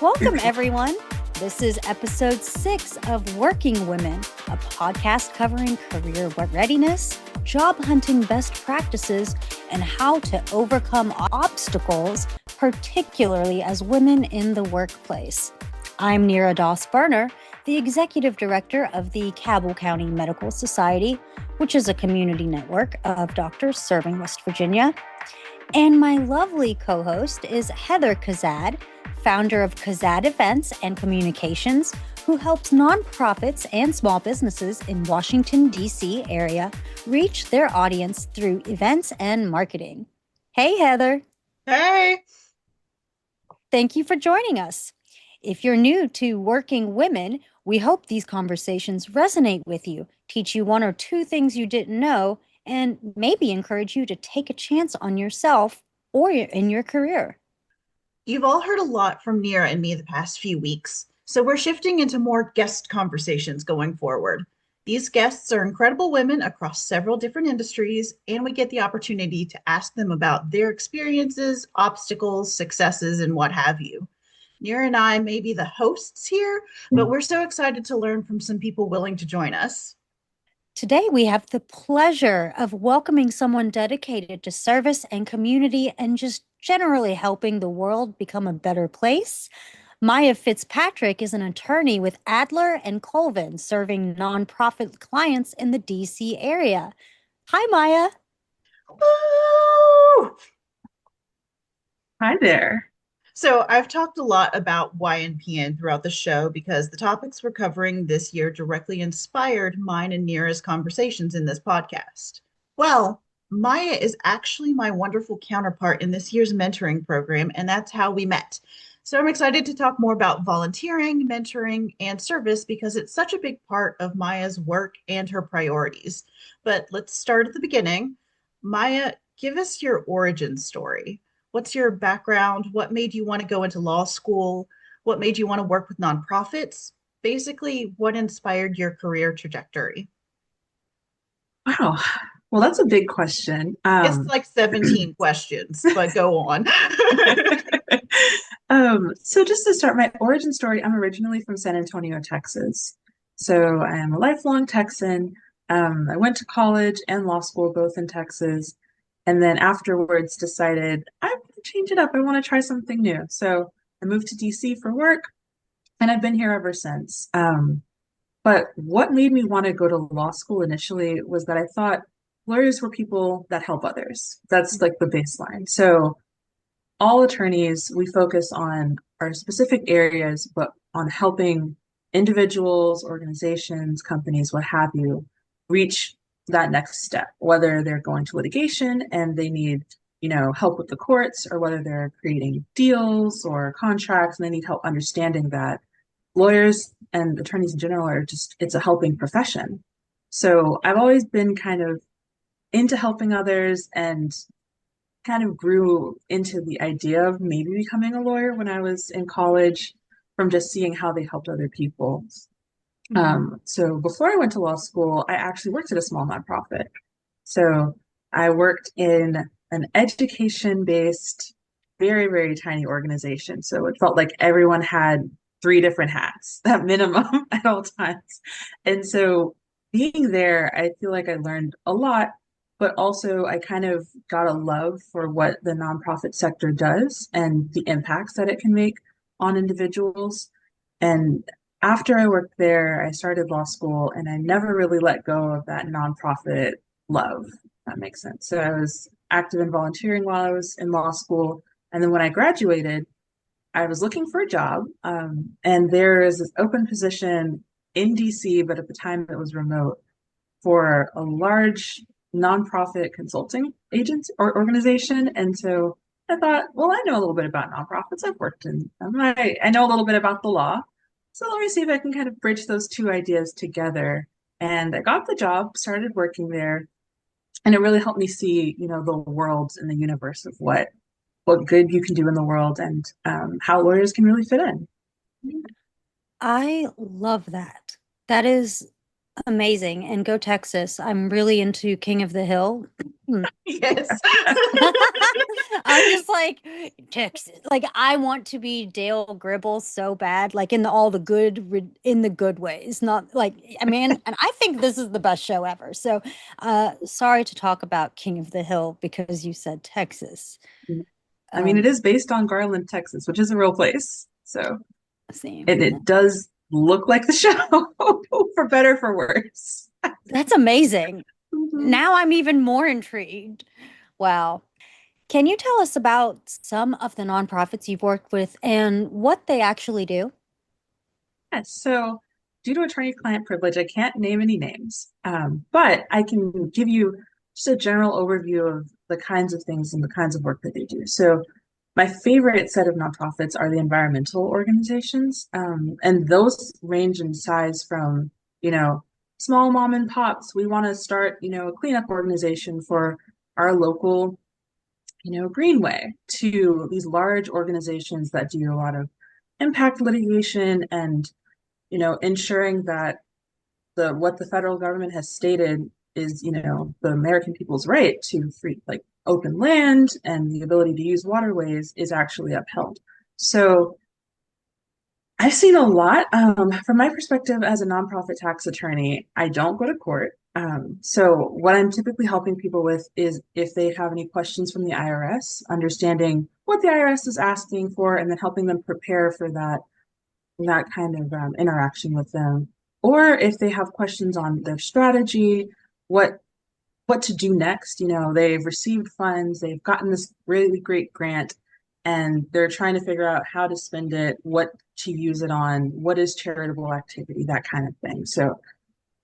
Welcome, everyone. This is episode 6 of Working Women, a podcast covering career readiness, job hunting best practices, and how to overcome obstacles, particularly as women in the workplace. I'm Neera Doss-Berner, the Executive Director of the Cabell County Medical Society, which is a community network of doctors serving West Virginia. And my lovely co-host is Heather Kazad, founder of Kazad Events and Communications, who helps nonprofits and small businesses in Washington, D.C. area reach their audience through events and marketing. Hey, Heather. Hey. Thank you for joining us. If you're new to Working Women, we hope these conversations resonate with you, teach you one or two things you didn't know, and maybe encourage you to take a chance on yourself or in your career. You've all heard a lot from Neera and me the past few weeks, so we're shifting into more guest conversations going forward. These guests are incredible women across several different industries, and we get the opportunity to ask them about their experiences, obstacles, successes, and what have you. Neera and I may be the hosts here, but we're so excited to learn from some people willing to join us. Today, we have the pleasure of welcoming someone dedicated to service and community and just generally helping the world become a better place. Maya Fitzpatrick is an attorney with Adler and Colvin, serving nonprofit clients in the DC area. Hi, Maya. Woo! Hi there. So I've talked a lot about YNPN throughout the show because the topics we're covering this year directly inspired mine and Neera's conversations in this podcast. Well, Maya is actually my wonderful counterpart in this year's mentoring program, and that's how we met. So I'm excited to talk more about volunteering, mentoring, and service because it's such a big part of Maya's work and her priorities. But let's start at the beginning. Maya, give us your origin story. What's your background? What made you want to go into law school? What made you want to work with nonprofits? Basically, what inspired your career trajectory? Wow. Well, that's a big question. It's like 17 questions, but go on. So just to start my origin story, I'm originally from San Antonio, Texas. So I am a lifelong Texan. I went to college and law school both in Texas. And then afterwards decided I want to change it up. I want to try something new. So I moved to DC for work, and I've been here ever since. But what made me want to go to law school initially was that I thought lawyers were people that help others. That's like the baseline. So all attorneys, we focus on our specific areas, but on helping individuals, organizations, companies, what have you, reach that next step, whether they're going to litigation and they need, help with the courts, or whether they're creating deals or contracts and they need help understanding that. Lawyers and attorneys in general are it's a helping profession. So I've always been kind of into helping others and kind of grew into the idea of maybe becoming a lawyer when I was in college from just seeing how they helped other people. So before I went to law school, I actually worked at a small nonprofit. So I worked in an education-based, very, very tiny organization. So it felt like everyone had 3 different hats at minimum at all times. And so being there, I feel like I learned a lot, but also I kind of got a love for what the nonprofit sector does and the impacts that it can make on individuals. And after I worked there, I started law school, and I never really let go of that nonprofit love, if that makes sense. So I was active in volunteering while I was in law school. And then when I graduated, I was looking for a job, and there is this open position in DC, but at the time it was remote, for a large nonprofit consulting agency or organization. And so I thought, well, I know a little bit about nonprofits. I've worked in them. I know a little bit about the law. So let me see if I can kind of bridge those two ideas together. And I got the job, started working there, and it really helped me see, the world and the universe of what good you can do in the world, and how lawyers can really fit in. I love that. That is Amazing. And go Texas. I'm really into King of the Hill. Yes. I'm just like Texas. Like I want to be Dale Gribble so bad, like in all the in the good ways. Not like I mean, and I think this is the best show ever. So, sorry to talk about King of the Hill because you said Texas. I mean, it Um, is based on Garland, Texas, which is a real place. So same. it does look like the show, for better, for worse. That's amazing. Mhm. Now I'm even more intrigued. Wow. Can you tell us about some of the nonprofits you've worked with and what they actually do? Yes, so due to attorney-client privilege, I can't name any names, but I can give you just a general overview of the kinds of things and the kinds of work that they do. So my favorite set of nonprofits are the environmental organizations, and those range in size from, you know, small mom and pops. We want to start, a cleanup organization for our local, greenway, to these large organizations that do a lot of impact litigation and ensuring that the what the federal government has stated is, the American people's right to free, like open land and the ability to use waterways is actually upheld. So I've seen a lot. From my perspective as a nonprofit tax attorney, I don't go to court. So what I'm typically helping people with is if they have any questions from the IRS, understanding what the IRS is asking for, and then helping them prepare for that kind of interaction with them. Or if they have questions on their strategy, what what to do next. They've received funds, they've gotten this really great grant, and they're trying to figure out how to spend it, what to use it on, what is charitable activity, that kind of thing. So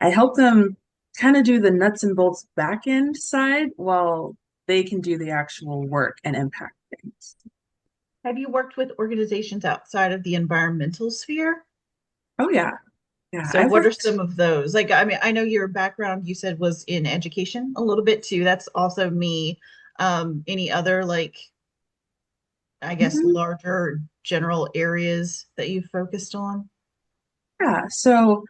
I help them kind of do the nuts and bolts back end side while they can do the actual work and impact things. Have you worked with organizations outside of the environmental sphere? Oh yeah, yeah. So I've what are worked. some of those? Like, I mean, I know your background, you said, was in education a little bit too. That's also me. Any other like, I guess, Mhm. larger general areas that you've focused on? Yeah, so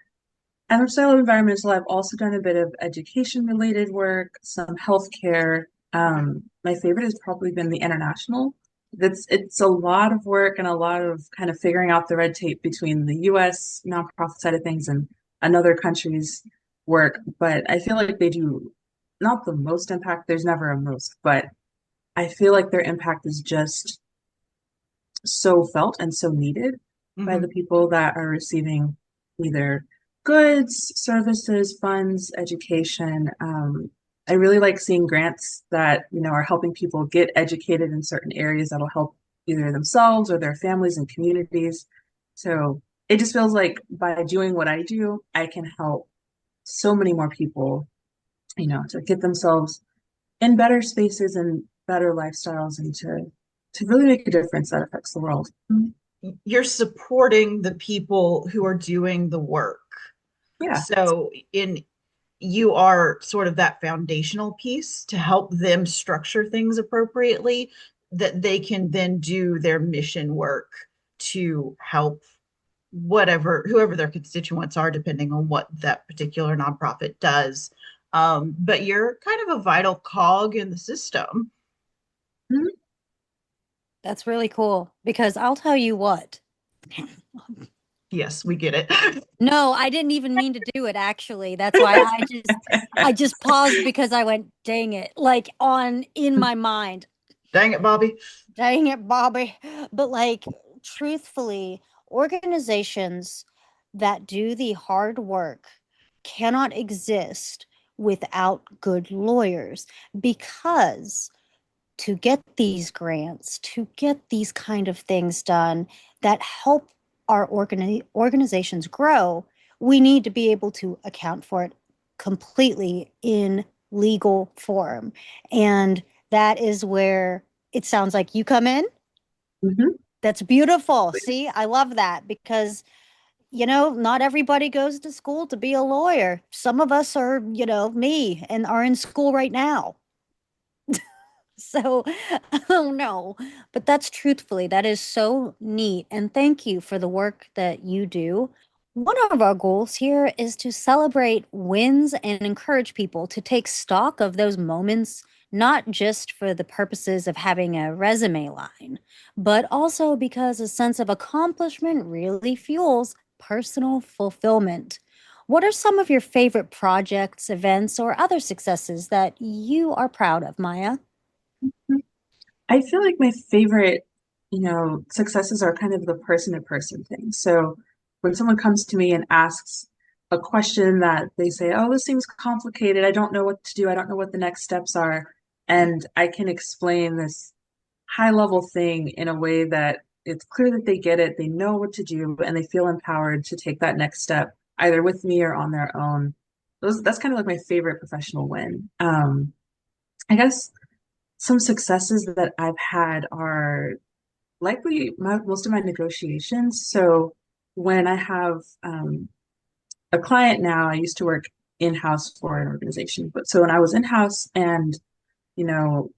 outside of environmental, I've also done a bit of education related work, some healthcare. Okay. My favorite has probably been the international. It's a lot of work and a lot of kind of figuring out the red tape between the US nonprofit side of things and another country's work. But I feel like they do not the most impact. There's never a most, but I feel like their impact is just so felt and so needed by the Hmm. people that are receiving either goods, services, funds, education. I really like seeing grants that, are helping people get educated in certain areas that'll help either themselves or their families and communities. So it just feels like by doing what I do, I can help so many more people, to get themselves in better spaces and better lifestyles, and to really make a difference that affects the world. You're supporting the people who are doing the work. Yeah. So in you are sort of that foundational piece to help them structure things appropriately that they can then do their mission work to help whoever their constituents are, depending on what that particular nonprofit does. But you're kind of a vital cog in the system. Mhm. That's really cool because I'll tell you what. Yes, we get it. No, I didn't even mean to do it actually. That's why I just paused because I went, dang it, like on in my mind. Dang it, Bobby. Dang it, Bobby. But like truthfully, organizations that do the hard work cannot exist without good lawyers because to get these grants, to get these kind of things done that help our organizations grow, we need to be able to account for it completely in legal form. And that is where it sounds like you come in. Mhm. That's beautiful. See, I love that because, not everybody goes to school to be a lawyer. Some of us are, me and are in school right now. So, oh no, but that's truthfully, that is so neat. And thank you for the work that you do One of our goals here is to celebrate wins and encourage people to take stock of those moments, not just for the purposes of having a resume line, but also because a sense of accomplishment really fuels personal fulfillment. What are some of your favorite projects, events, or other successes that you are proud of, Maya? I feel like my favorite, successes are kind of the person to person thing. So when someone comes to me and asks a question that they say, "Oh, this seems complicated. I don't know what to do. I don't know what the next steps are." And I can explain this high level thing in a way that it's clear that they get it, they know what to do, and they feel empowered to take that next step, either with me or on their own. That's kind of like my favorite professional win. I guess some successes that I've had are likely most of my negotiations. So when I have a client now, I used to work in-house for an organization, but so when I was in-house and you know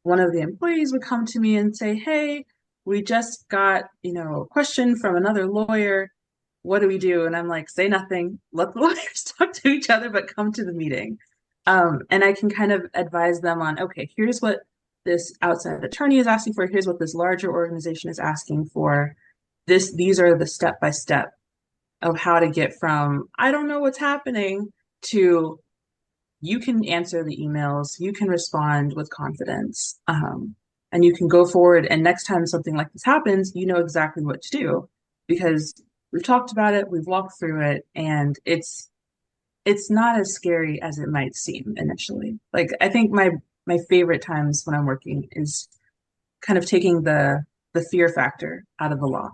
one of the employees would come to me and say, "Hey, we just got, a question from another lawyer. What do we do?" And I'm like, "Say nothing. Let the lawyers talk to each other, but come to the meeting." And I can kind of advise them on, okay, here's what this outside attorney is asking for. Here's what this larger organization is asking for. These are the step by step of how to get from I don't know what's happening to you can answer the emails, you can respond with confidence, and you can go forward. And next time something like this happens, you know exactly what to do because we've talked about it, we've walked through it, and it's not as scary as it might seem initially. Like I think my favorite times when I'm working is kind of taking the fear factor out of the law.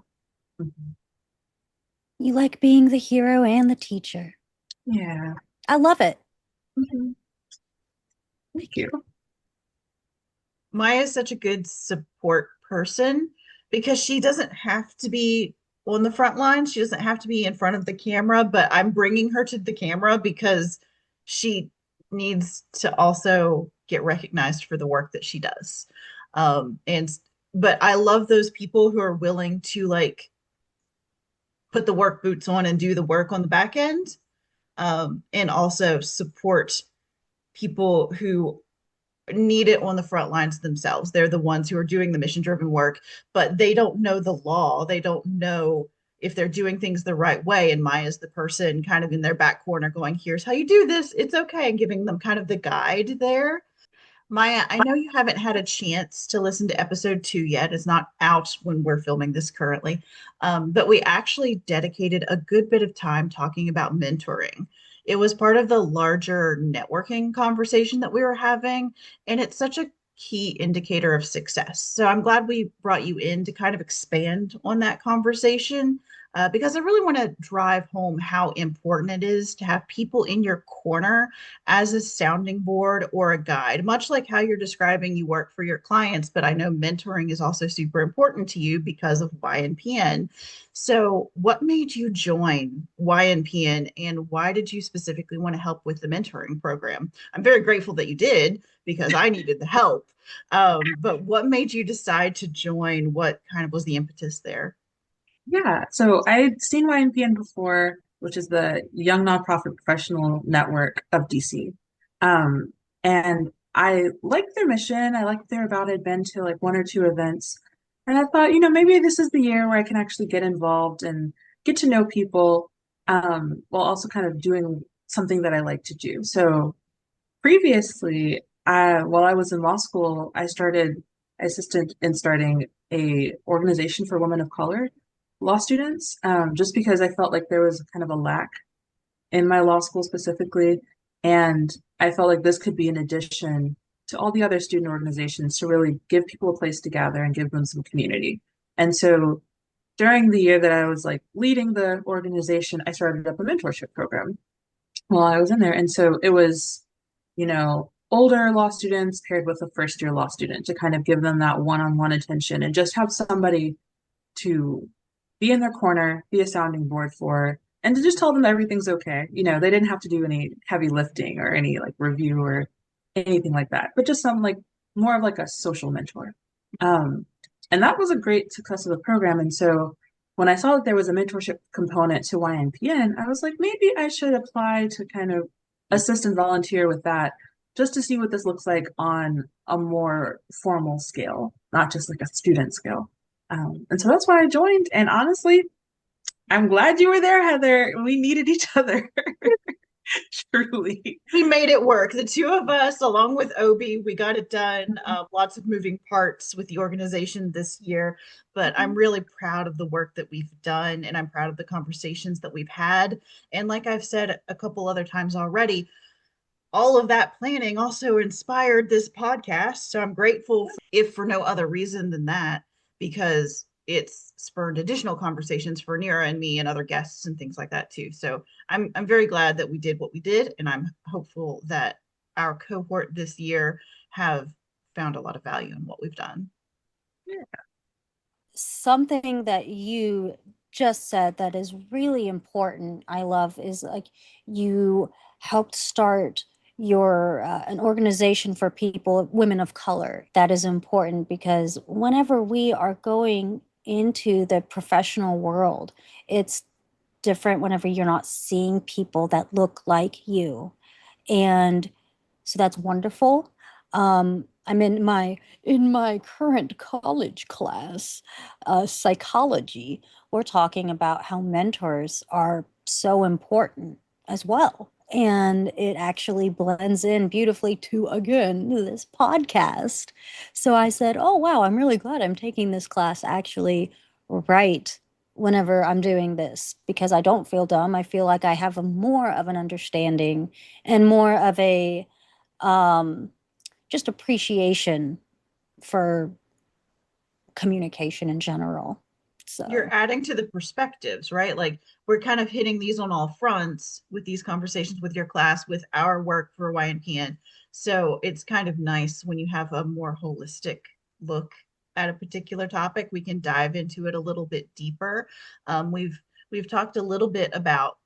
Mhm. You like being the hero and the teacher. Yeah. I love it. Mhm. Thank you. Maya is such a good support person because she doesn't have to be on the front line. She doesn't have to be in front of the camera, but I'm bringing her to the camera because she needs to also get recognized for the work that she does. And but I love those people who are willing to like put the work boots on and do the work on the back end, and also support people who need it on the front lines themselves. They're the ones who are doing the mission driven work, but they don't know the law. They don't know if they're doing things the right way. And Maya's the person kind of in their back corner going, "Here's how you do this. It's okay," and giving them kind of the guide there. Maya, I know you haven't had a chance to listen to episode 2 yet. It's not out when we're filming this currently. But we actually dedicated a good bit of time talking about mentoring. It was part of the larger networking conversation that we were having, and it's such a key indicator of success. So I'm glad we brought you in to kind of expand on that conversation. Because I really want to drive home how important it is to have people in your corner as a sounding board or a guide, much like how you're describing you work for your clients. But I know mentoring is also super important to you because of YNPN. So, what made you join YNPN and why did you specifically want to help with the mentoring program? I'm very grateful that you did because I needed the help. But what made you decide to join? What kind of was the impetus there? Yeah, so I had seen YNPN before, which is the Young Nonprofit Professional Network of DC. Um, and I liked their mission. I liked their about. I'd been to like one or two events. And I thought, maybe this is the year where I can actually get involved and get to know people, while also kind of doing something that I like to do. So previously, while I was in law school, I assisted in starting a organization for women of color law students, just because I felt like there was kind of a lack in my law school specifically, and I felt like this could be an addition to all the other student organizations to really give people a place to gather and give them some community. And so during the year that I was like leading the organization, I started up a mentorship program while I was in there. And so it was, older law students paired with a first year law student to kind of give them that one-on-one attention and just have somebody to be in their corner, be a sounding board for, and to just tell them everything's okay. They didn't have to do any heavy lifting or any like review or anything like that, but just some like more of like a social mentor. Um, and that was a great success of the program. And so when I saw that there was a mentorship component to YNPN, I was like, maybe I should apply to kind of assist and volunteer with that just to see what this looks like on a more formal scale, not just like a student scale. And so that's why I joined. And honestly, I'm glad you were there, Heather. We needed each other, truly. We made it work. The two of us, along with Obi, we got it done. Lots of moving parts with the organization this year, but I'm really proud of the work that we've done, and I'm proud of the conversations that we've had. And like I've said a couple other times already, all of that planning also inspired this podcast. So I'm grateful, if for no other reason than that, because it's spurred additional conversations for Neera and me and other guests and things like that too. So I'm very glad that we did what we did, and I'm hopeful that our cohort this year have found a lot of value in what we've done. Something that you just said that is really important, I love, is like you helped start your an organization for people, women of color. That is important because whenever we are going into the professional world, it's different whenever you're not seeing people that look like you. And so that's wonderful. I'm in my current college class, psychology. We're talking about how mentors are so important as well. And it actually blends in beautifully to, again, this podcast. So I said, oh, wow, I'm really glad I'm taking this class actually right whenever I'm doing this because I don't feel dumb. I feel like I have a more of an understanding and more of a um, just appreciation for communication in general. You're So, adding to the perspectives, right? Like we're kind of hitting these on all fronts with these conversations with your class, with our work for YNPN. So it's kind of nice when you have a more holistic look at a particular topic. We can dive into it a little bit deeper. We've talked a little bit about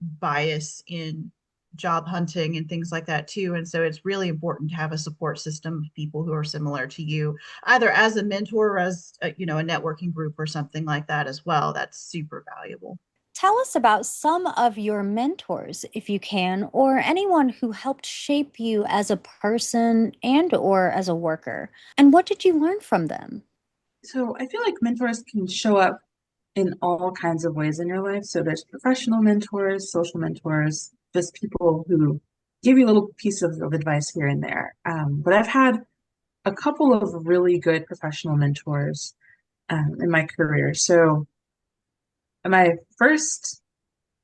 bias in job hunting and things like that too. And so it's really important to have a support system of people who are similar to you, either as a mentor or as a networking group or something like that as well. That's super valuable. tell us about some of your mentors, if you can, or anyone who helped shape you as a person and or as a worker. And what did you learn from them? So I feel like mentors can show up in all kinds of ways in your life. So there's professional mentors, social mentors, just people who give you a little piece of advice here and there. But I've had a couple of really good professional mentors in my career. So my first,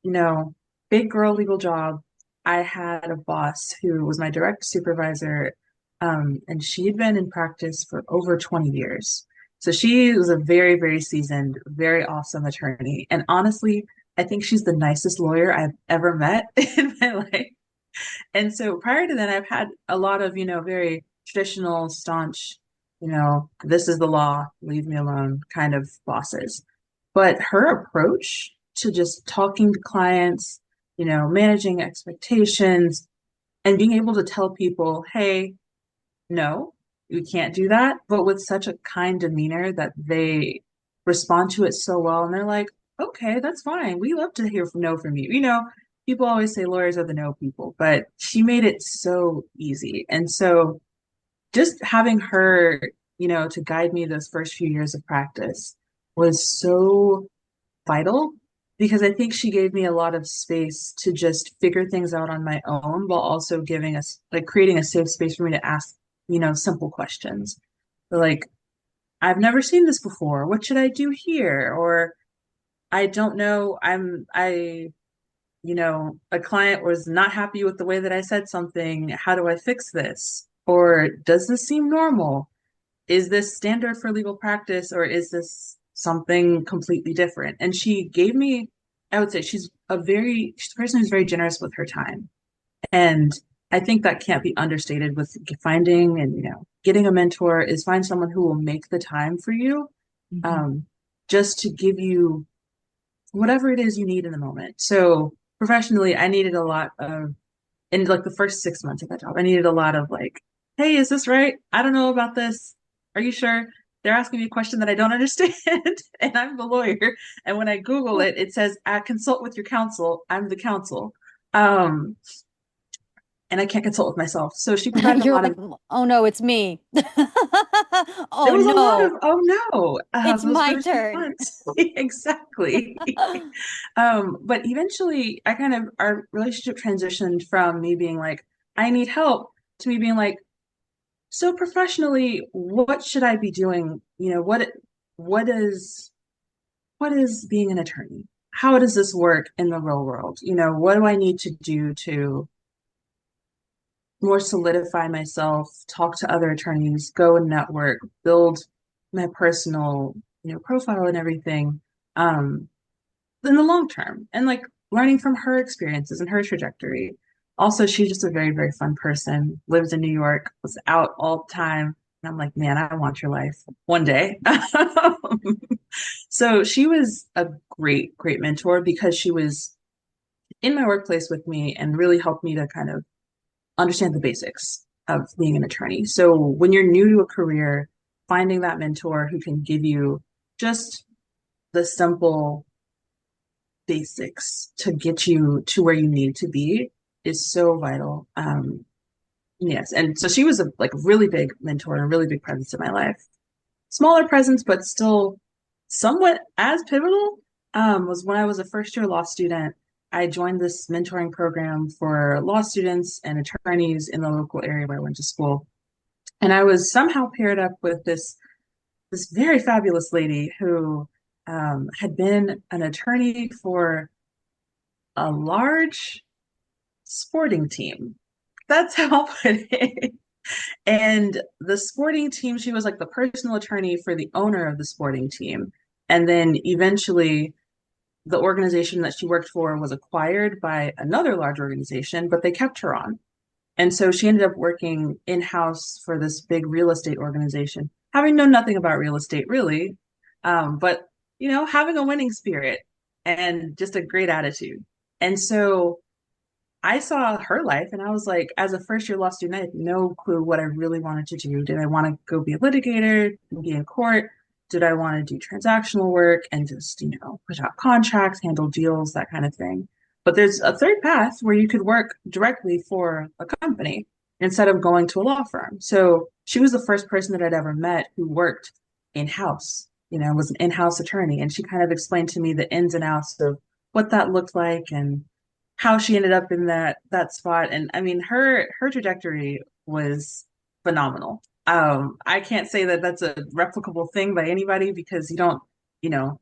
you know, big girl legal job, I had a boss who was my direct supervisor, and she had been in practice for over 20 years. So she was a very, very seasoned, very awesome attorney. And honestly, I think she's the nicest lawyer I've ever met in my life. And so prior to that, I've had a lot of, very traditional, staunch, this is the law, leave me alone kind of bosses. But her approach to just talking to clients, managing expectations and being able to tell people, hey, no, you can't do that, but with such a kind demeanor that they respond to it so well. And they're like, okay, that's fine. We love to hear from no from you. People always say lawyers are the no people, but she made it so easy. And so just having her, to guide me those first few years of practice was so vital because I think she gave me a lot of space to just figure things out on my own while also giving us like creating a safe space for me to ask, simple questions. Like, I've never seen this before. What should I do here? Or I don't know. A client was not happy with the way that I said something. How do I fix this? Or does this seem normal? Is this standard for legal practice or is this something completely different? And she gave me, I would say she's a person who's very generous with her time. And I think that can't be understated with finding and, getting a mentor is find someone who will make the time for you, Mhm. um, just to give you whatever it is you need in the moment. So professionally, I needed a lot of, in like the first 6 months of that job, I needed a lot of like, hey, is this right? I don't know about this. Are you sure? they're asking me a question that I don't understand, and I'm the lawyer. And when I Google it, it says, consult with your counsel. I'm the counsel. Um, and I can't consult with myself. So she provided a You're lot like, of, oh no, it's me. there Oh was a lot no, of, oh no, it's those my first few turn. months. Exactly. But eventually I kind of, our relationship transitioned from me being like, I need help, to me being like, so professionally, what should I be doing? What is what is being an attorney? How does this work in the real world? What do I need to do to more solidify myself, talk to other attorneys, go and network, build my personal, profile and everything, um, in the long term, and like learning from her experiences and her trajectory. Also, she's just a very, very fun person, lives in New York, was out all the time. And I'm like, man, I want your life one day. So she was a great, great mentor because she was in my workplace with me and really helped me to kind of understand the basics of being an attorney. So when you're new to a career, finding that mentor who can give you just the simple basics to get you to where you need to be is so vital. Yes, and so she was a like really big mentor and a really big presence in my life. Smaller presence, but still somewhat as pivotal. Was when I was a first year law student. I joined this mentoring program for law students and attorneys in the local area where I went to school. And I was somehow paired up with this very fabulous lady who had been an attorney for a large sporting team. That's how I'll put it. And the sporting team, she was like the personal attorney for the owner of the sporting team. And then eventually, the organization that she worked for was acquired by another large organization, but they kept her on. And so she ended up working in-house for this big real estate organization, having known nothing about real estate really, but having a winning spirit and just a great attitude. And so I saw her life and I was like, as a first year law student, I had no clue what I really wanted to do. Did I want to go be a litigator, be in court? Did I want to do transactional work and just, push out contracts, handle deals, that kind of thing? But there's a third path where you could work directly for a company instead of going to a law firm. So she was the first person that I'd ever met who worked in-house, was an in-house attorney. And she kind of explained to me the ins and outs of what that looked like and how she ended up in that spot. And I mean, her trajectory was phenomenal. I can't say that that's a replicable thing by anybody because you know,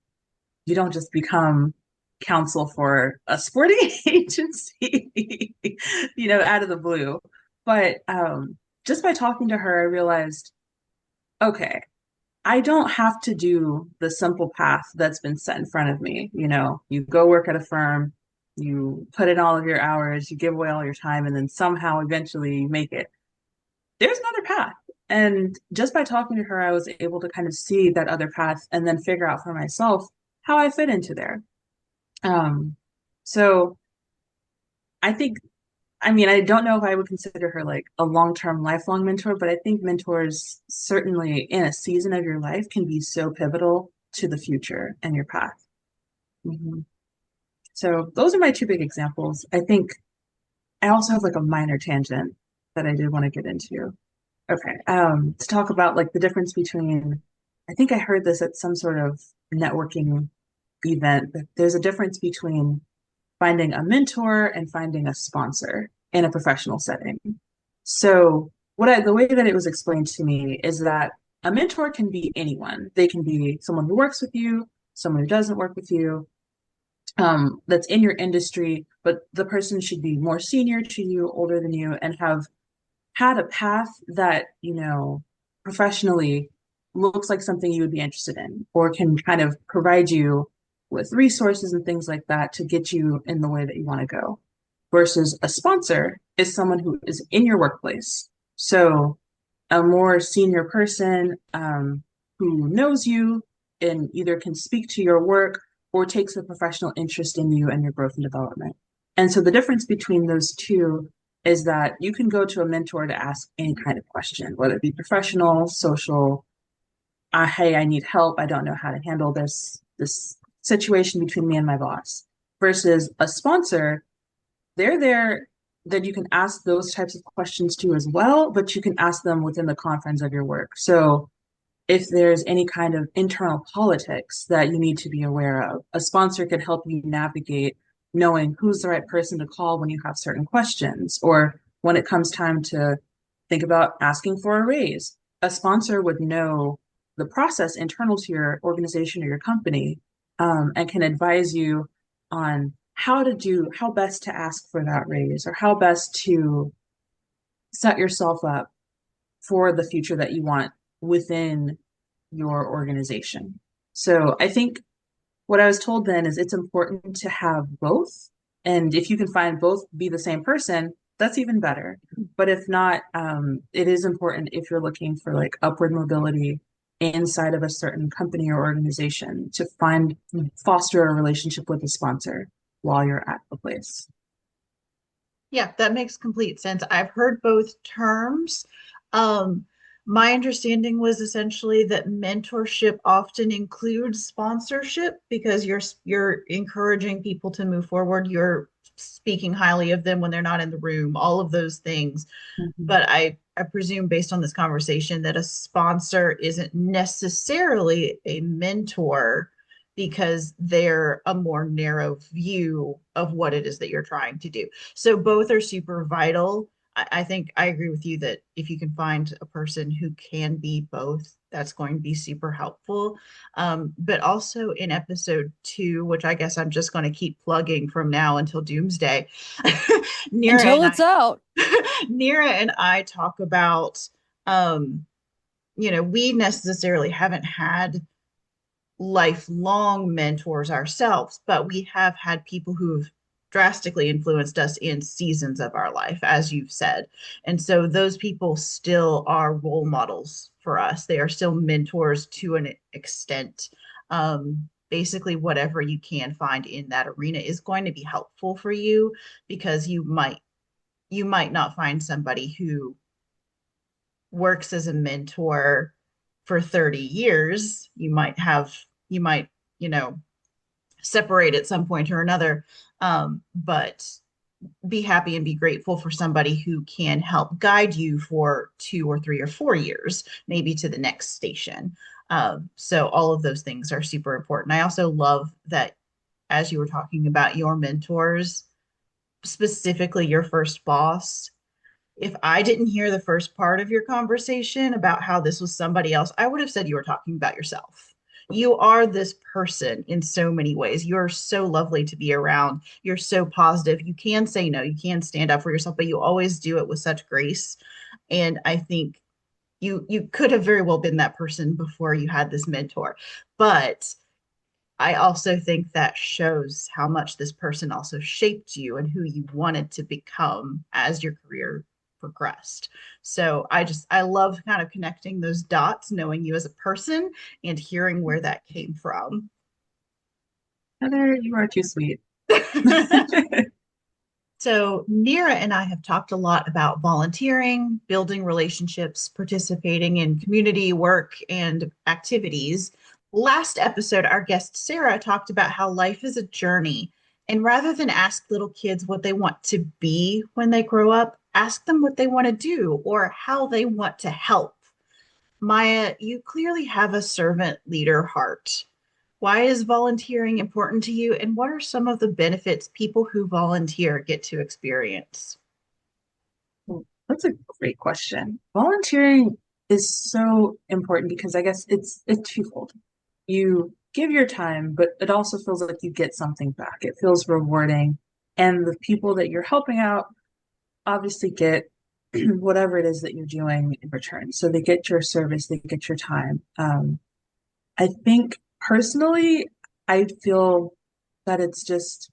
you don't just become counsel for a sporting agency, out of the blue. But just by talking to her, I realized, okay, I don't have to do the simple path that's been set in front of me. You go work at a firm, you put in all of your hours, you give away all your time, and then somehow eventually you make it. There's another path. And just by talking to her, I was able to kind of see that other path and then figure out for myself how I fit into there. So I think, I mean, I don't know if I would consider her like a long-term, lifelong mentor, but I think mentors certainly in a season of your life can be so pivotal to the future and your path. Mhm. So those are my two big examples. I think I also have like a minor tangent that I did want to get into. Okay. To talk about like the difference between, I think I heard this at some sort of networking event, that there's a difference between finding a mentor and finding a sponsor in a professional setting. So the way that it was explained to me is that a mentor can be anyone. They can be someone who works with you, someone who doesn't work with you, that's in your industry, but the person should be more senior to you, older than you, and have had a path that, professionally looks like something you would be interested in, or can kind of provide you with resources and things like that to get you in the way that you want to go. Versus a sponsor is someone who is in your workplace. So a more senior person who knows you and either can speak to your work or takes a professional interest in you and your growth and development. And so the difference between those two is that you can go to a mentor to ask any kind of question, whether it be professional, social, hey, I need help. I don't know how to handle this situation between me and my boss. Versus a sponsor, they're there that you can ask those types of questions to as well, but you can ask them within the confines of your work. So if there's any kind of internal politics that you need to be aware of, a sponsor could help you navigate knowing who's the right person to call when you have certain questions, or when it comes time to think about asking for a raise. A sponsor would know the process internal to your organization or your company, and can advise you on how best to ask for that raise, or how best to set yourself up for the future that you want within your organization. So I think what I was told then is it's important to have both. And if you can find both be the same person, that's even better. But if not, it is important if you're looking for like upward mobility inside of a certain company or organization to foster a relationship with a sponsor while you're at the place. Yeah, that makes complete sense. I've heard both terms. Um, my understanding was essentially that mentorship often includes sponsorship because you're encouraging people to move forward. You're speaking highly of them when they're not in the room, all of those things. Mhm. But I presume based on this conversation that a sponsor isn't necessarily a mentor because they're a more narrow view of what it is that you're trying to do. So both are super vital. I think I agree with you that if you can find a person who can be both, that's going to be super helpful. But also in episode 2, which I guess I'm just going to keep plugging from now until doomsday, Neera Until and it's I out. Neera and I talk about, um, we necessarily haven't had lifelong mentors ourselves, but we have had people who've drastically influenced us in seasons of our life, as you've said. And so those people still are role models for us. They are still mentors to an extent. Basically, whatever you can find in that arena is going to be helpful for you because you might not find somebody who works as a mentor for 30 years. You might, you know, separate at some point or another. But be happy and be grateful for somebody who can help guide you for 2 or 3 or 4 years, maybe to the next station. So all of those things are super important. I also love that as you were talking about your mentors, specifically your first boss, if I didn't hear the first part of your conversation about how this was somebody else, I would have said you were talking about yourself. You are this person in so many ways. You're so lovely to be around. You're so positive. You can say no, you can stand up for yourself, but you always do it with such grace. And I think you could have very well been that person before you had this mentor. But I also think that shows how much this person also shaped you and who you wanted to become as your career progressed. So I love kind of connecting those dots, knowing you as a person and hearing where that came from. Heather, you are too sweet. So, Neera and I have talked a lot about volunteering, building relationships, participating in community work and activities. Last episode, our guest Sarah talked about how life is a journey. And rather than ask little kids what they want to be when they grow up, ask them what they want to do or how they want to help. Maya, you clearly have a servant leader heart. Why is volunteering important to you, and what are some of the benefits people who volunteer get to experience? Well, that's a great question. Volunteering is so important because I guess it's twofold. You give your time, but it also feels like you get something back. It feels rewarding. And the people that you're helping out obviously get whatever it is that you're doing in return. So they get your service, they get your time. I think personally, I feel that it's just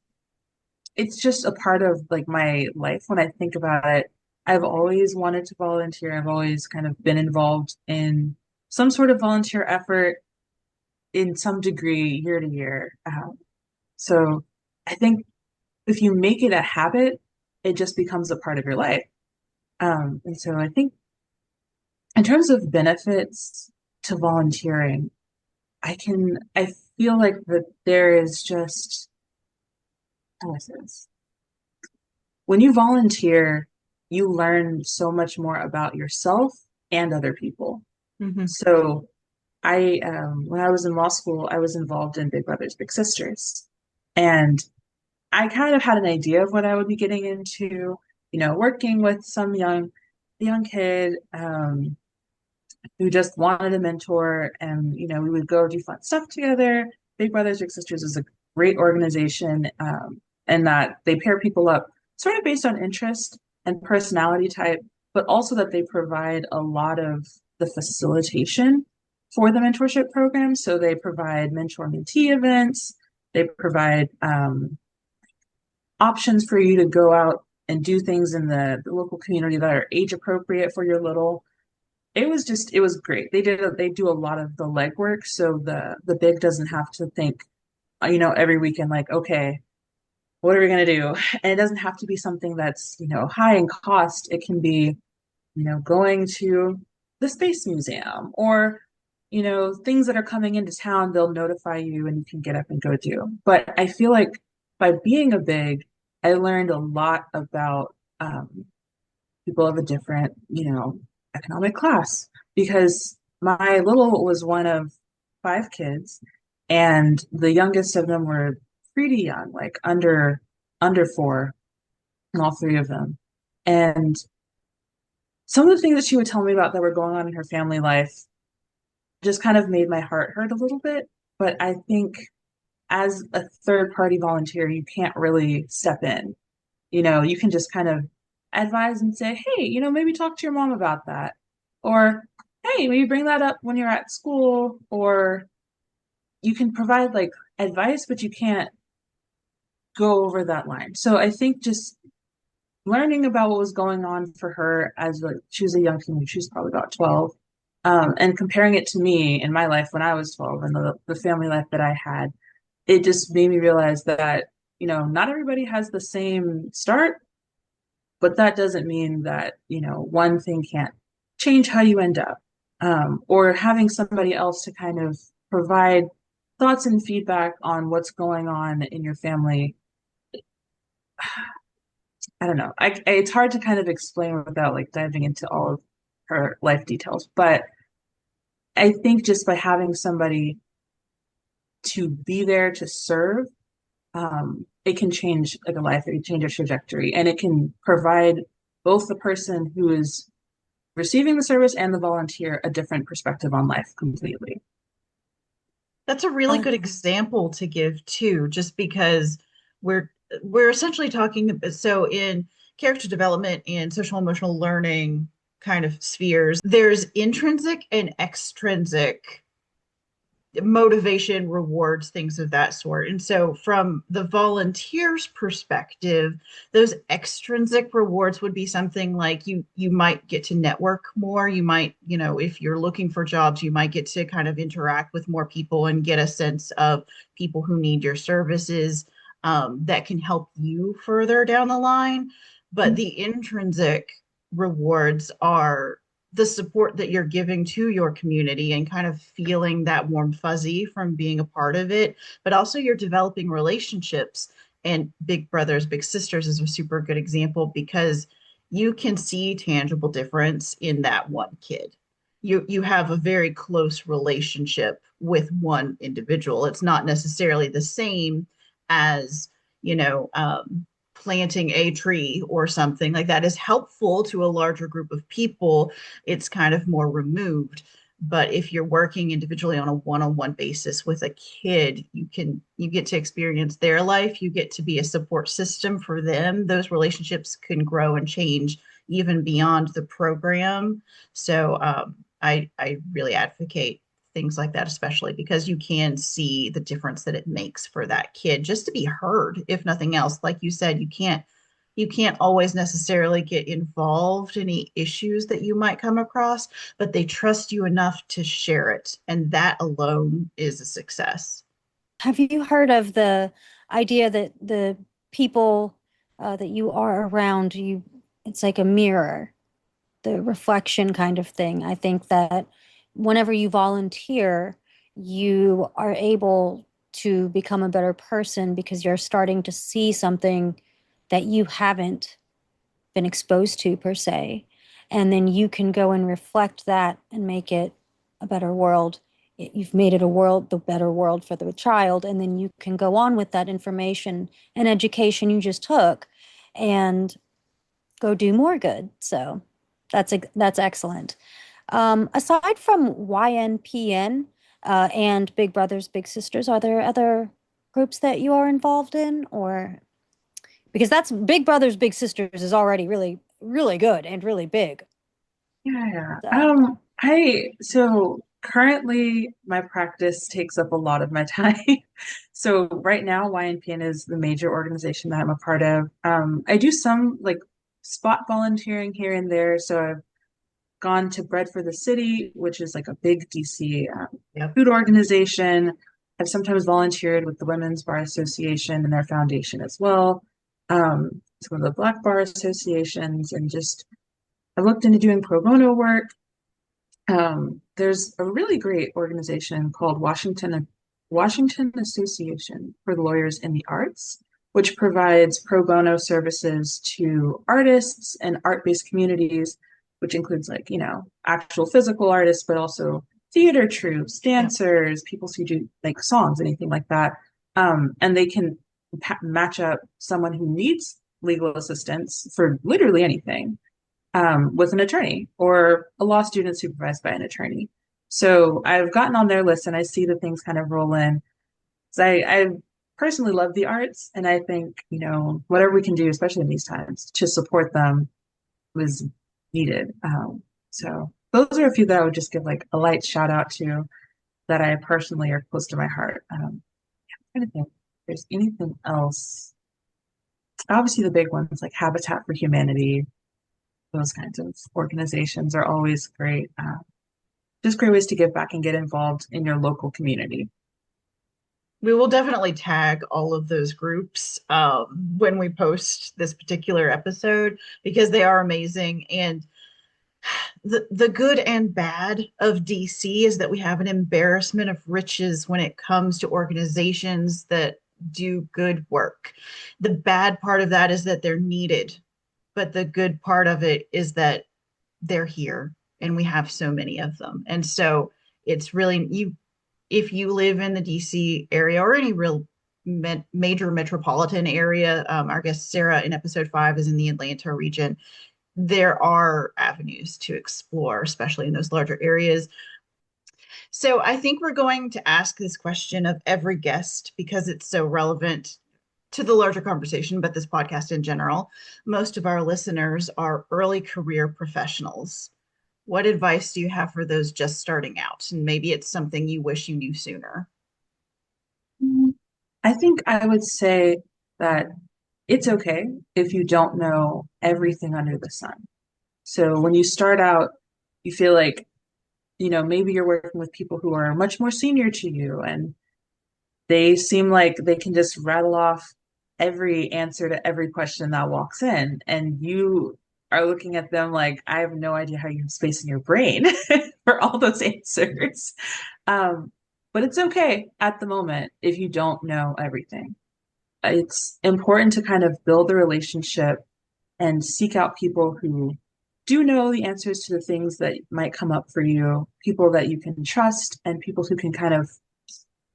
a part of like my life when I think about it. I've always wanted to volunteer. I've always kind of been involved in some sort of volunteer effort in some degree year to year. So I think if you make it a habit, it just becomes a part of your life. And so I think in terms of benefits to volunteering, I feel like that there is just, how do I say this? When you volunteer, you learn so much more about yourself and other people. Mhm. So when I was in law school, I was involved in Big Brothers Big Sisters, and I kind of had an idea of what I would be getting into, working with some young kid who just wanted a mentor, and we would go do fun stuff together. Big Brothers Big Sisters is a great organization, and that they pair people up sort of based on interest and personality type, but also that they provide a lot of the facilitation for the mentorship program. So they provide mentor mentee events. They provide options for you to go out and do things in the local community that are age appropriate for your little. It was great. They do a lot of the legwork, so the big doesn't have to think, every weekend, like, okay, what are we gonna do? And it doesn't have to be something that's, high in cost. It can be, going to the Space Museum, or, things that are coming into town, they'll notify you and you can get up and go do. But I feel like by being a big, I learned a lot about people of a different, economic class, because my little was one of five kids, and the youngest of them were pretty young, like under four, all three of them. And some of the things that she would tell me about that were going on in her family life just kind of made my heart hurt a little bit. But I think as a third party volunteer, you can't really step in. You can just kind of advise and say, hey, maybe talk to your mom about that. Or, hey, maybe bring that up when you're at school. Or you can provide like advice, but you can't go over that line. So I think just learning about what was going on for her as like she was a young teenager, she was probably about 12, and comparing it to me in my life when I was 12 and the family life that I had, it just made me realize that, not everybody has the same start, but that doesn't mean that, one thing can't change how you end up. Or having somebody else to kind of provide thoughts and feedback on what's going on in your family. I don't know. It's hard to kind of explain without like diving into all of her life details. But I think just by having somebody to be there to serve, it can change like a life, it can change a trajectory, and it can provide both the person who is receiving the service and the volunteer a different perspective on life completely. That's a really Uh, good example to give too, just because we're we're essentially talking so in character development and social emotional learning kind of spheres, there's intrinsic and extrinsic motivation, rewards, things of that sort. And so, from the volunteer's perspective, those extrinsic rewards would be something like you might get to network more. You might, if you're looking for jobs, you might get to kind of interact with more people and get a sense of people who need your services, that can help you further down the line. But the intrinsic rewards are the support that you're giving to your community and kind of feeling that warm fuzzy from being a part of it, but also you're developing relationships. And Big Brothers Big Sisters is a super good example because you can see tangible difference in that one kid. You have a very close relationship with one individual. It's not necessarily the same as, you know um, planting a tree or something like that is helpful to a larger group of people. It's kind of more removed. But if you're working individually on a one-on-one basis with a kid, you get to experience their life, you get to be a support system for them. Those relationships can grow and change even beyond the program. So I really advocate things like that, especially because you can see the difference that it makes for that kid just to be heard, if nothing else. Like you said, you can't always necessarily get involved in any issues that you might come across, but they trust you enough to share it. And that alone is a success. have you heard of the idea that the people that you are around, it's like a mirror, the reflection kind of thing? I think that whenever you volunteer, you are able to become a better person because you're starting to see something that you haven't been exposed to per se. And then you can go and reflect that and make it a better world. You've made it a world, the better world for the child. And then you can go on with that information and education you just took and go do more good. So that's excellent. Aside from YNPN and Big Brothers Big Sisters, are there other groups that you are involved in, or because that's Big Brothers Big Sisters is already really really good and really big. Yeah. So I so currently my practice takes up a lot of my time. So right now YNPN is the major organization that I'm a part of. I do some like spot volunteering here and there. So I've gone to Bread for the City, which is like a big DC Yep. food organization. I've sometimes volunteered with the Women's Bar Association and their foundation as well. Some of the Black Bar associations, and just I've looked into doing pro bono work. There's a really great organization called Washington Association for the Lawyers in the Arts, which provides pro bono services to artists and art-based communities, which includes like, actual physical artists, but also theater troops, Yep. dancers, people who do like songs, anything like that. And they can match up someone who needs legal assistance for literally anything with an attorney or a law student supervised by an attorney. So I've gotten on their list and I see the things kind of roll in. So I personally love the arts, and I think, whatever we can do, especially in these times, to support them was needed. So those are a few that I would just give like a light shout out to that I personally are close to my heart. I don't think if there's anything else. Obviously, the big ones like Habitat for Humanity, those kinds of organizations are always great. Just great ways to give back and get involved in your local community. We will definitely tag all of those groups when we post this particular episode because they are amazing. And the good and bad of DC is that we have an embarrassment of riches when it comes to organizations that do good work. The bad part of that is that they're needed, but the good part of it is that they're here and we have so many of them. And so it's really you if you live in the DC area or any real major metropolitan area, our guest Sarah in episode 5 is in the Atlanta region. There are avenues to explore, especially in those larger areas. So I think we're going to ask this question of every guest because it's so relevant to the larger conversation, but this podcast in general. Most of our listeners are early career professionals. What advice do you have for those just starting out? And maybe it's something you wish you knew sooner. I think I would say that it's okay if you don't know everything under the sun. So when you start out, you feel like, maybe you're working with people who are much more senior to you, and they seem like they can just rattle off every answer to every question that walks in. And you are looking at them like, I have no idea how you have space in your brain for all those answers. But it's okay at the moment if you don't know everything. It's important to kind of build a relationship and seek out people who do know the answers to the things that might come up for you, people that you can trust, and people who can kind of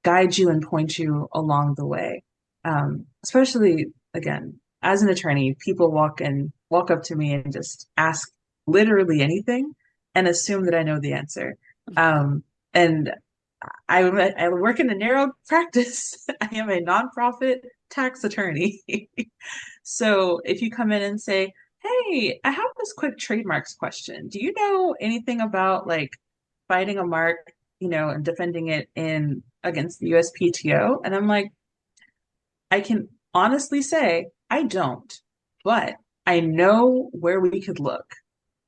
guide you and point you along the way. Especially, again, as an attorney, people walk up to me and just ask literally anything and assume that I know the answer. And I work in a narrow practice. I am a nonprofit tax attorney. So if you come in and say, hey, I have this quick trademarks question. Do you know anything about like finding a mark, and defending it in against the USPTO? And I'm like, I can honestly say I don't, but I know where we could look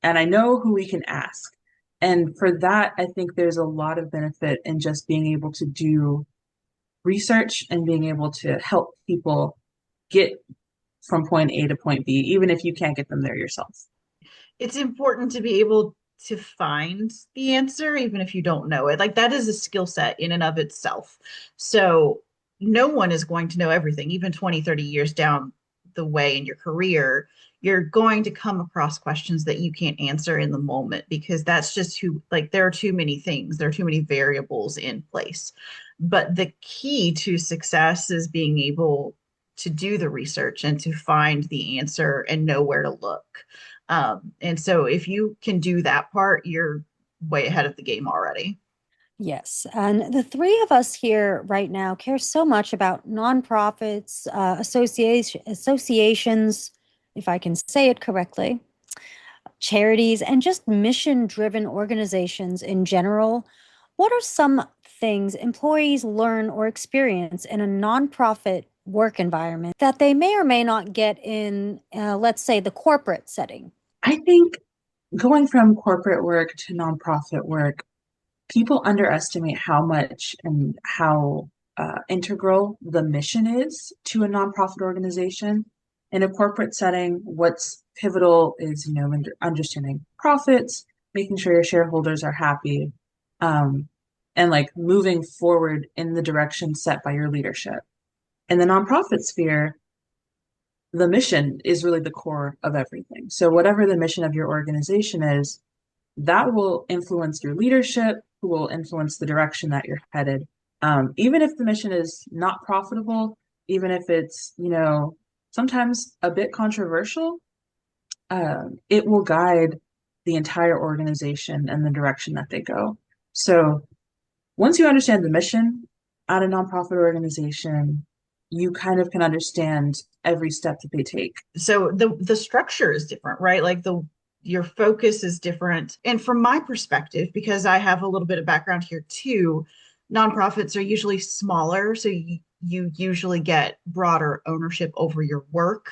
and I know who we can ask. And for that, I think there's a lot of benefit in just being able to do research and being able to help people get from point A to point B, even if you can't get them there yourself. It's important to be able to find the answer, even if you don't know it. Like that is a skill set in and of itself. So no one is going to know everything, even 20, 30 years down the way in your career. You're going to come across questions that you can't answer in the moment because that's just who, like, there are too many things, there are too many variables in place. But the key to success is being able to do the research and to find the answer and know where to look. And so if you can do that part, you're way ahead of the game already. Yes. And the three of us here right now care so much about nonprofits, associations, if I can say it correctly, charities, and just mission-driven organizations in general. What are some things employees learn or experience in a nonprofit work environment that they may or may not get in, let's say, the corporate setting? I think going from corporate work to nonprofit work, people underestimate how much and how integral the mission is to a nonprofit organization. In a corporate setting, what's pivotal is, understanding profits, making sure your shareholders are happy, and like moving forward in the direction set by your leadership. In the nonprofit sphere, the mission is really the core of everything. So whatever the mission of your organization is, that will influence your leadership, who will influence the direction that you're headed. Even if the mission is not profitable, even if it's, sometimes a bit controversial, it will guide the entire organization and the direction that they go. So once you understand the mission at a nonprofit organization, you kind of can understand every step that they take. So the structure is different, right? Like the your focus is different. And from my perspective, because I have a little bit of background here too, nonprofits are usually smaller, so you usually get broader ownership over your work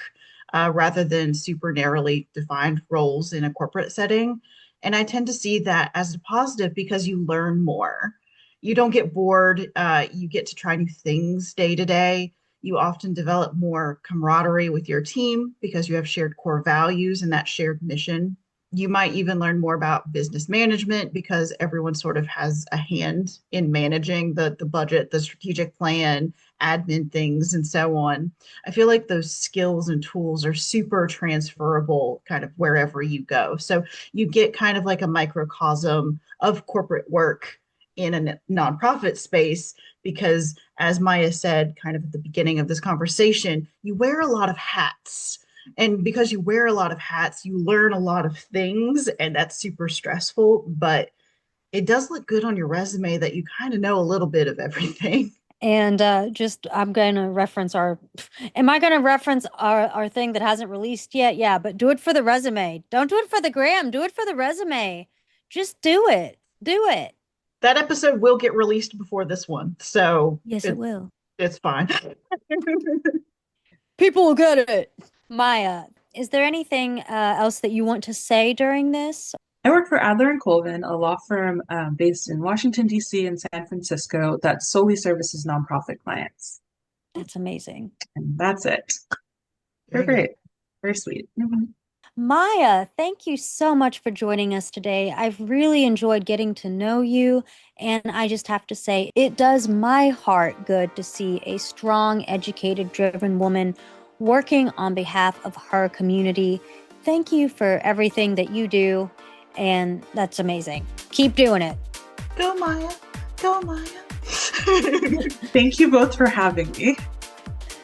rather than super narrowly defined roles in a corporate setting. And I tend to see that as a positive because you learn more. You don't get bored. You get to try new things day to day. You often develop more camaraderie with your team because you have shared core values and that shared mission. You might even learn more about business management because everyone sort of has a hand in managing the budget, the strategic plan, admin things, and so on. I feel like those skills and tools are super transferable kind of wherever you go. So you get kind of like a microcosm of corporate work in a nonprofit space because, as Maya said kind of at the beginning of this conversation, you wear a lot of hats. And because you wear a lot of hats, you learn a lot of things, and that's super stressful. But it does look good on your resume that you kind of know a little bit of everything. And I'm going to reference am I going to reference our thing that hasn't released yet? Yeah, but do it for the resume. Don't do it for the gram. Do it for the resume. Just do it. Do it. That episode will get released before this one. So Yes, it will. it's fine. People will get it. Maya, is there anything else that you want to say during this? I work for Adler and Colvin, a law firm based in Washington, D.C. and San Francisco that solely services nonprofit clients. That's amazing. And that's it. They're great. Very sweet. Mm-hmm. Maya, thank you so much for joining us today. I've really enjoyed getting to know you. And I just have to say, it does my heart good to see a strong, educated, driven woman working on behalf of her community. Thank you for everything that you do. And that's amazing. Keep doing it. Go, Maya. Go, Maya. Thank you both for having me.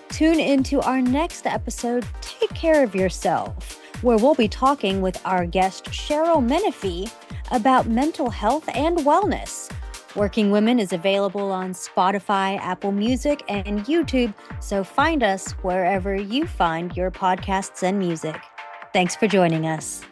Tune into our next episode, Take Care of Yourself, where we'll be talking with our guest, Cheryl Menifee, about mental health and wellness. Working Women is available on Spotify, Apple Music, and YouTube, so find us wherever you find your podcasts and music. Thanks for joining us.